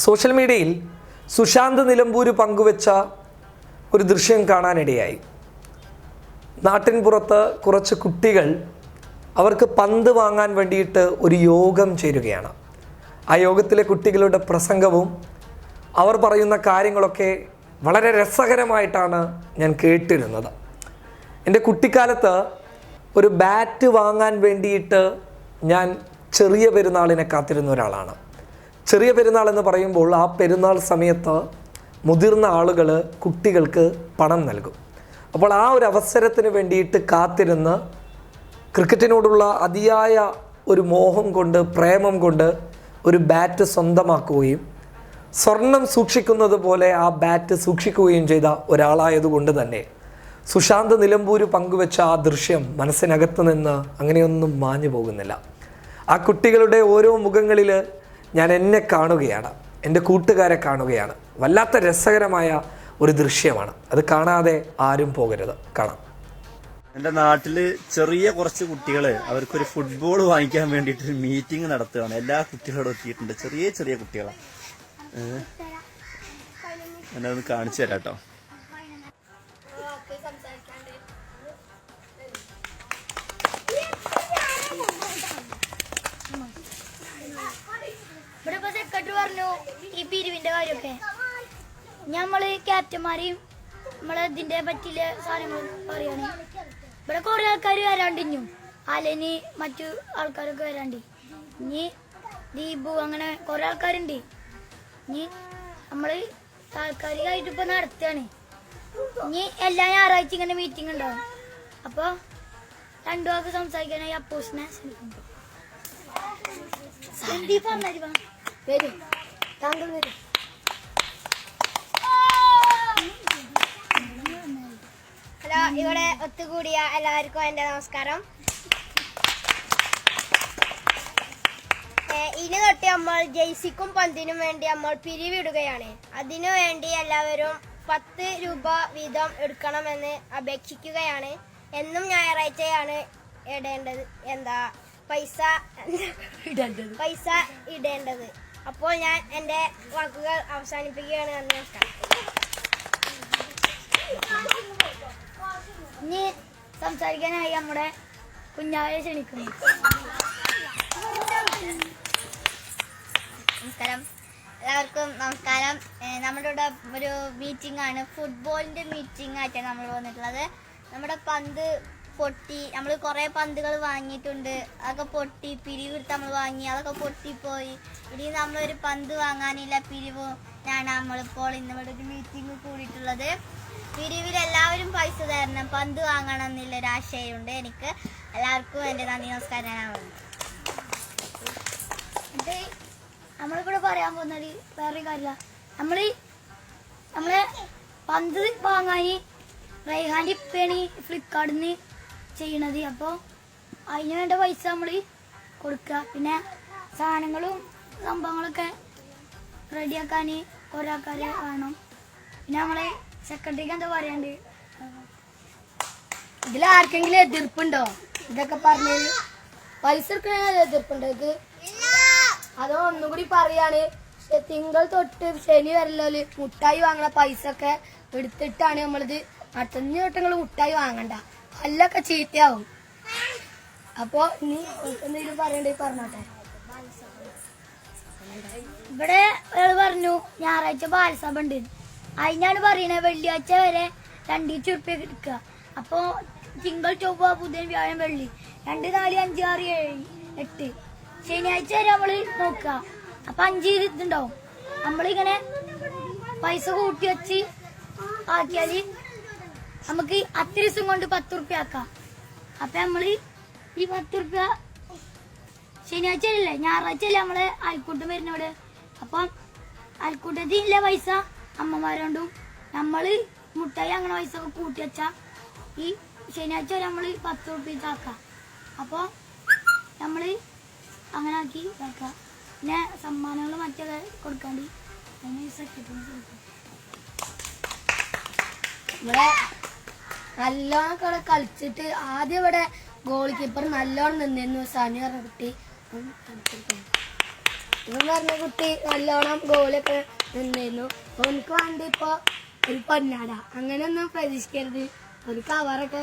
Social മീഡിയയിൽ സുശാന്ത് നിലമ്പൂർ പങ്കുവെച്ച ഒരു ദൃശ്യം കാണാനിടയായി. നാട്ടിൻപുറത്ത് കുറച്ച് കുട്ടികൾ അവർക്ക് പന്ത് വാങ്ങാൻ വേണ്ടിയിട്ട് ഒരു യോഗം ചേരുകയാണ്. ആ യോഗത്തിലെ കുട്ടികളുടെ പ്രസംഗവും അവർ പറയുന്ന കാര്യങ്ങളൊക്കെ വളരെ രസകരമായിട്ടാണ് ഞാൻ കേട്ടിരുന്നത്. എൻ്റെ കുട്ടിക്കാലത്ത് ഒരു ബാറ്റ് വാങ്ങാൻ വേണ്ടിയിട്ട് ഞാൻ ചെറിയ പെരുന്നാളിനെ കാത്തിരുന്ന ഒരാളാണ്. ചെറിയ പെരുന്നാൾ എന്ന് പറയുമ്പോൾ ആ പെരുന്നാൾ സമയത്ത് മുതിർന്ന ആളുകൾ കുട്ടികൾക്ക് പണം നൽകും. അപ്പോൾ ആ ഒരു അവസരത്തിന് വേണ്ടിയിട്ട് കാത്തിരുന്ന് ക്രിക്കറ്റിനോടുള്ള അതിയായ ഒരു മോഹം കൊണ്ട്, പ്രേമം കൊണ്ട് ഒരു ബാറ്റ് സ്വന്തമാക്കുകയും സ്വർണം സൂക്ഷിക്കുന്നത് പോലെ ആ ബാറ്റ് സൂക്ഷിക്കുകയും ചെയ്ത ഒരാളായതുകൊണ്ട് തന്നെ സുശാന്ത് നിലമ്പൂർ പങ്കുവെച്ച ആ ദൃശ്യം മനസ്സിനകത്ത് നിന്ന് അങ്ങനെയൊന്നും മാഞ്ഞു പോകുന്നില്ല. ആ കുട്ടികളുടെ ഓരോ മുഖങ്ങളിൽ ഞാൻ എന്നെ കാണുകയാണ്, എൻ്റെ കൂട്ടുകാരെ കാണുകയാണ്. വല്ലാത്ത രസകരമായ ഒരു ദൃശ്യമാണ്. അത് കാണാതെ ആരും പോകരുത്, കാണാം. എൻ്റെ നാട്ടിൽ ചെറിയ കുറച്ച് കുട്ടികൾ അവർക്കൊരു ഫുട്ബോൾ വാങ്ങിക്കാൻ വേണ്ടിയിട്ട് ഒരു മീറ്റിംഗ് നടത്തുകയാണ്. എല്ലാ കുട്ടികളോടും എത്തിയിട്ടുണ്ട്, ചെറിയ ചെറിയ കുട്ടികളാണ്. ഞാനതൊന്ന് കാണിച്ചു തരാം കേട്ടോ. ഇവിടെ സെക്രട്ടറി പറഞ്ഞു ഈ പിരിവിന്റെ കാര്യമൊക്കെ. നമ്മള് ക്യാപ്റ്റന്മാരെയും നമ്മളെ ഇതിന്റെ പറ്റിയ സാധനങ്ങൾ പറയാണ്. ഇവിടെ കുറെ ആൾക്കാർ വരാണ്ടിഞ്ഞു, അലന് മറ്റു ആൾക്കാരൊക്കെ വരാണ്ട്, ഇനി ദീപു, അങ്ങനെ കുറെ ആൾക്കാരുണ്ട്. ഇനി നമ്മള് താൽക്കാലികമായിട്ട് ഇപ്പൊ നടത്തുകയാണ്. ഇനി എല്ലാ ഞായറാഴ്ച ഇങ്ങനെ മീറ്റിംഗ് ഉണ്ടാവും. അപ്പൊ രണ്ടു വാക്ക് സംസാരിക്കാനായി അപ്പോസിനെ ശ്രമിക്കുന്നു. വരും, താങ്കൾ വരും. ഹലോ, ഇവിടെ ഒത്തുകൂടിയ എല്ലാവർക്കും എൻ്റെ നമസ്കാരം. ഇനി തൊട്ട് നമ്മൾ ജെയ്സിക്കും പന്തിനും വേണ്ടി നമ്മൾ പിരിവിടുകയാണ്. അതിനു വേണ്ടി എല്ലാവരും 10 രൂപ വീതം എടുക്കണമെന്ന് അപേക്ഷിക്കുകയാണ്. എന്നും ഞായറാഴ്ചയാണ് ഇടേണ്ടത്, പൈസ ഇടേണ്ടത്. അപ്പോൾ ഞാൻ എൻ്റെ വാക്കുകൾ അവസാനിപ്പിക്കുകയാണ്. നന്ദി, നമസ്കാരം. ഇനി സംസാരിക്കാനായി നമ്മുടെ കുഞ്ഞാവയെ ക്ഷണിക്കുന്നു. നമസ്കാരം, എല്ലാവർക്കും നമസ്കാരം. നമ്മുടെ ഇവിടെ ഒരു മീറ്റിംഗ് ആണ്, ഫുട്ബോളിൻ്റെ മീറ്റിംഗ് ആയിട്ടാണ് നമ്മൾ വന്നിട്ടുള്ളത്. നമ്മുടെ പന്ത് പൊട്ടി, നമ്മൾ കുറേ പന്തുകൾ വാങ്ങിയിട്ടുണ്ട്, അതൊക്കെ പൊട്ടി. പിരിവെടുത്ത് നമ്മൾ വാങ്ങി, അതൊക്കെ പൊട്ടിപ്പോയി. ഇനി നമ്മളൊരു പന്ത് വാങ്ങാനില്ല, പിരിവിനാണ് നമ്മളിപ്പോൾ ഇന്നിവിടെ ഒരു മീറ്റിംഗ് കൂടിയിട്ടുള്ളത്. പിരിവിൽ എല്ലാവരും പൈസ തരണം, പന്ത് വാങ്ങണം എന്നുള്ളൊരു ആശയമുണ്ട് എനിക്ക്. എല്ലാവർക്കും എൻ്റെ നന്ദി, നമസ്കാരം. ഞാനാണ് നമ്മളിവിടെ പറയാൻ പോകുന്നത് വേറെ കാര്യമില്ല. നമ്മളെ പന്ത് വാങ്ങാൻ റൈഹാൻ്റെ ഇപ്പയാണ് ഫ്ലിപ്കാർട്ടിൽ നിന്ന് ചെയ്യണത്. അപ്പോൾ അതിന് വേണ്ട പൈസ നമ്മൾ കൊടുക്കുക. പിന്നെ സാധനങ്ങളും സംഭവങ്ങളൊക്കെ റെഡിയാക്കാൻ കുറേ ആൾക്കാർ വേണം. പിന്നെ നമ്മളെ സെക്രട്ടറിക്ക് എന്താ പറയാണ്ട്? ഇതിലാർക്കെങ്കിലും എതിർപ്പുണ്ടോ? ഇതൊക്കെ പറഞ്ഞത് പൈസ എടുക്കണ എതിർപ്പുണ്ടോ ഇത്? അതോ ഒന്നുകൂടി പറയാണ്, തിങ്കൾ തൊട്ട് ശനി വരലോല് മുട്ടായി വാങ്ങണ പൈസ ഒക്കെ എടുത്തിട്ടാണ് നമ്മളിത് അടുത്തഞ്ഞ വട്ടങ്ങൾ മുട്ടായി വാങ്ങണ്ട, അല്ലൊക്കെ ചീത്തയാവും. അപ്പോ ഇനി എന്തെങ്കിലും പറയണ്ടേ പറഞ്ഞോട്ടെ. ഇവിടെ പറഞ്ഞു ഞായറാഴ്ച ബാലസഭ ഉണ്ട്, അതിനാണ് പറയണത് വെള്ളിയാഴ്ച വരെ 2 ഉറുപ്പ്യ എടുക്കുക. അപ്പോൾ തിങ്കൾ, ചൊവ്വ, ബുധൻ, വ്യാഴം, വെള്ളി 2, 4, 5, 6, 7, 8 ശനിയാഴ്ച വരെ നമ്മൾ നോക്കുക. അപ്പം 5 ഇതുണ്ടാവും. നമ്മളിങ്ങനെ പൈസ കൂട്ടി വെച്ച് ആക്കിയാൽ നമുക്ക് അത്ര ദിവസം കൊണ്ട് 10 ഉറുപ്പ്യ ആക്കാം. അപ്പം നമ്മൾ ഈ 10 ഉറുപ്പ്യ ശനിയാഴ്ച അല്ലേ, ഞായറാഴ്ച അല്ലേ നമ്മളെ അയൽക്കൂട്ടം വരുന്നവിടെ. അപ്പം അയൽക്കൂട്ടത്തില്ല പൈസ അമ്മമാരോണ്ടും നമ്മൾ മുട്ടായി അങ്ങനെ പൈസ ഒക്കെ കൂട്ടി വെച്ചാൽ ഈ ശനിയാഴ്ച വരെ നമ്മൾ 10 ഉറുപ്പ്യ ആക്കാം. അപ്പോൾ നമ്മൾ അങ്ങനെ ആക്കി ഇതാക്കാം. പിന്നെ സമ്മാനങ്ങൾ മറ്റൊക്കെ കൊടുക്കാണ്ട് അതിന് സെക്രട്ടറി കൊടുക്കും. ഇവിടെ നല്ലോണം ഇവിടെ കളിച്ചിട്ട് ആദ്യം ഇവിടെ ഗോൾ കീപ്പർ നല്ലോണം നിന്നിരുന്നു, സനി പറഞ്ഞ കുട്ടി. ഇവൻ പറഞ്ഞ കുട്ടി നല്ലോണം ഗോളൊക്കെ നിന്നിരുന്നു. ഓനക്ക് വേണ്ടി ഇപ്പൊ ഒരു പൊന്നാട അങ്ങനെയൊന്നും പ്രതീക്ഷിക്കരുത്. ഒരു കവറൊക്കെ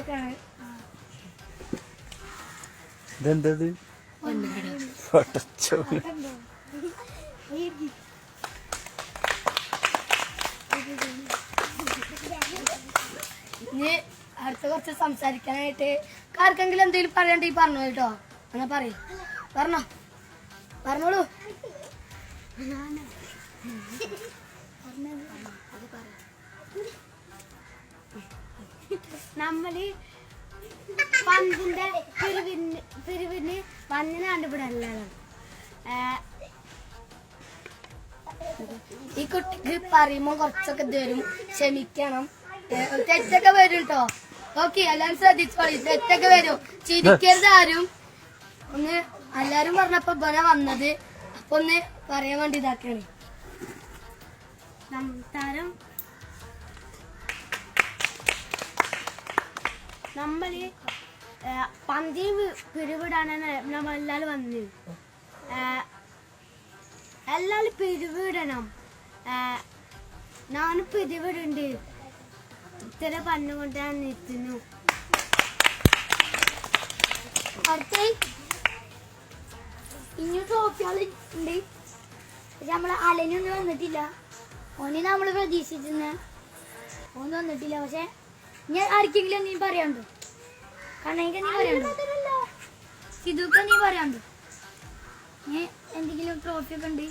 ഇതെന്തത് ഇനി അടുത്ത കുറച്ച് സംസാരിക്കാനായിട്ട് ആർക്കെങ്കിലും എന്തെങ്കിലും പറയണ്ടെങ്കിൽ പറഞ്ഞോ കേട്ടോ. എന്നാ പറയും പറഞ്ഞോളൂ. നമ്മള് പന്തിന്റെ പിരിവിന് വന്നിന് കണ്ടുപിടല്ല. ഈ കുട്ടിക്ക് പറയുമ്പോ കുറച്ചൊക്കെ വരും, ക്ഷമിക്കണം. തെറ്റൊക്കെ വരും കേട്ടോ. ഓക്കെ, എല്ലാരും ശ്രദ്ധിച്ചോളി. തെറ്റൊക്കെ വരും, ചിരിക്കരുത് ആരും. ഒന്ന് എല്ലാരും പറഞ്ഞപ്പോ ഇവനെ വന്നത്, അപ്പൊ ഒന്ന് പറയാൻ വേണ്ടി ഇതാക്കാണ്. നമ്മള് പന്തിന് പിരിവിടാനാണ് നമ്മളെല്ലാരും വന്നത്. എല്ലാരും പിരിവിടണം. ഞാനും പിരിവിടുണ്ട്. ഇത്ര പറഞ്ഞുകൊണ്ട് ഞാൻ നിർത്തുന്നു. അടുത്ത ഇനി ട്രോഫികള് ഉണ്ട്. പക്ഷെ നമ്മളെ അലനൊന്നും വന്നിട്ടില്ല. ഓന് നമ്മള് പ്രതീക്ഷിച്ചിരുന്ന ഓന് വന്നിട്ടില്ല. പക്ഷെ ഞാൻ ആർക്കെങ്കിലും നീ പറയാണ്ടോ? കണ്ണയ്ക്ക് നീ പറയാണ്ടോ? സിധുക്ക നീ പറയാണ്ടോ? ഞാൻ എന്തെങ്കിലും ട്രോഫി ഒക്കെ ഉണ്ട്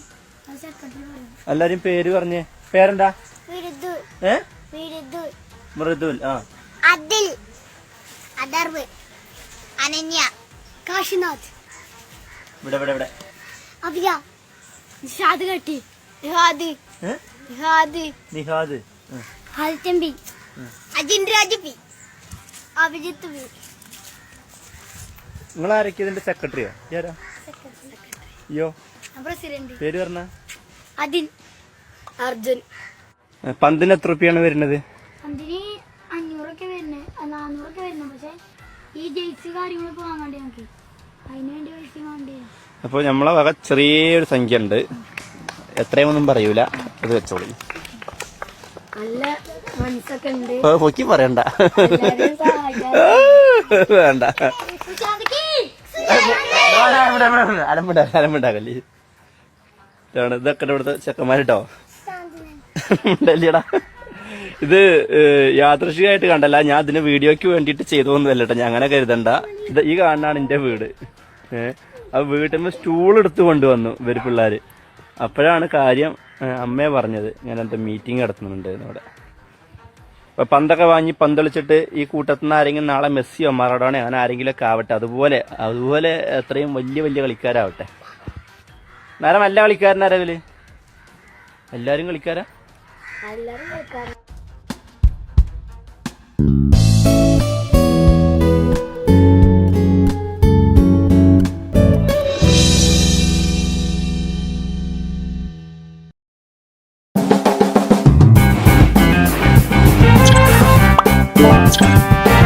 അത് സെക്രട്ടറി പറയാം. എല്ലാരും പേര് പറഞ്ഞേ. പേരെന്താ? മൃദുൽ, അതിൽ, അദർവ്, അനന്യ, കാശിനാഥ്, ഇവിടെ അഭിയ, നിഷാദ് കട്ടി, നിഹാദ്, നിഹാദ്, ഹാൽറ്റംബി, അജിൻ രാജപി, അഭിജിത്ത് ബി. നിങ്ങൾ ആരൊക്കെ ഇതിന്റെ സെക്രട്ടറിയോ? അയ്യോ, പ്രസിഡന്റ് പേര് പറഞ്ഞ? അതിൻ, അർജുൻ. പന്തിന് എത്ര റുപ്യാണ് വരുന്നത്? അതിന് 500 വരുന്നേ, 400 വരുന്നു. പക്ഷെ ഈ ജെയ്സി കാര്യങ്ങളൊക്കെ വാങ്ങാണ്ടി നമുക്ക് അതിന് വേണ്ടി പൈസ വേണ്ടി. അപ്പോൾ നമ്മളെ വക ചെറിയൊരു സംഖ്യ ഉണ്ട്. എത്രയൊന്നും പറയൂല, അത് വെച്ചോളി. നല്ല മനസ്സൊക്കെ ഉണ്ട്. പൊക്കി പറയണ്ട, എല്ലാവരെയും സഹായിക്കാൻ. വേണ്ട, അലമ്പുണ്ടാകല്ലേ. ഇതൊക്കെ ഇവിടുത്തെ ചെക്കന്മാരിട്ടോ. ഡല്ലിയടാ, ഇത് യാദൃശികമായിട്ട് കണ്ടല്ല, ഞാൻ ഇതിന് വീഡിയോക്ക് വേണ്ടിയിട്ട് ചെയ്തോന്നല്ല കേട്ടോ. ഞാൻ അങ്ങനെ കരുതണ്ട. ഇത് ഈ കാണാനാണ് എന്റെ വീട്. ആ വീട്ടിൽ നിന്ന് സ്റ്റൂൾ എടുത്ത് കൊണ്ടുവന്നു ഇവര് പിള്ളേര്. അപ്പോഴാണ് കാര്യം അമ്മയെ പറഞ്ഞത് ഞാൻ എന്താ മീറ്റിംഗ് നടത്തുന്നുണ്ട് ഇവിടെ. അപ്പൊ പന്തൊക്കെ വാങ്ങി പന്തളിച്ചിട്ട് ഈ കൂട്ടത്തിൽ നിന്ന് ആരെങ്കിലും നാളെ മെസ്സിയോ മറഡോണയോ അങ്ങനെ ആരെങ്കിലും ഒക്കെ ആവട്ടെ. അതുപോലെ എത്രയും വലിയ വലിയ കളിക്കാരാവട്ടെ. നേരം നല്ല കളിക്കാരനാരവല് എല്ലാരും കളിക്കാരാ. എല്ലാവരും കേൾക്കാറ്. Monster.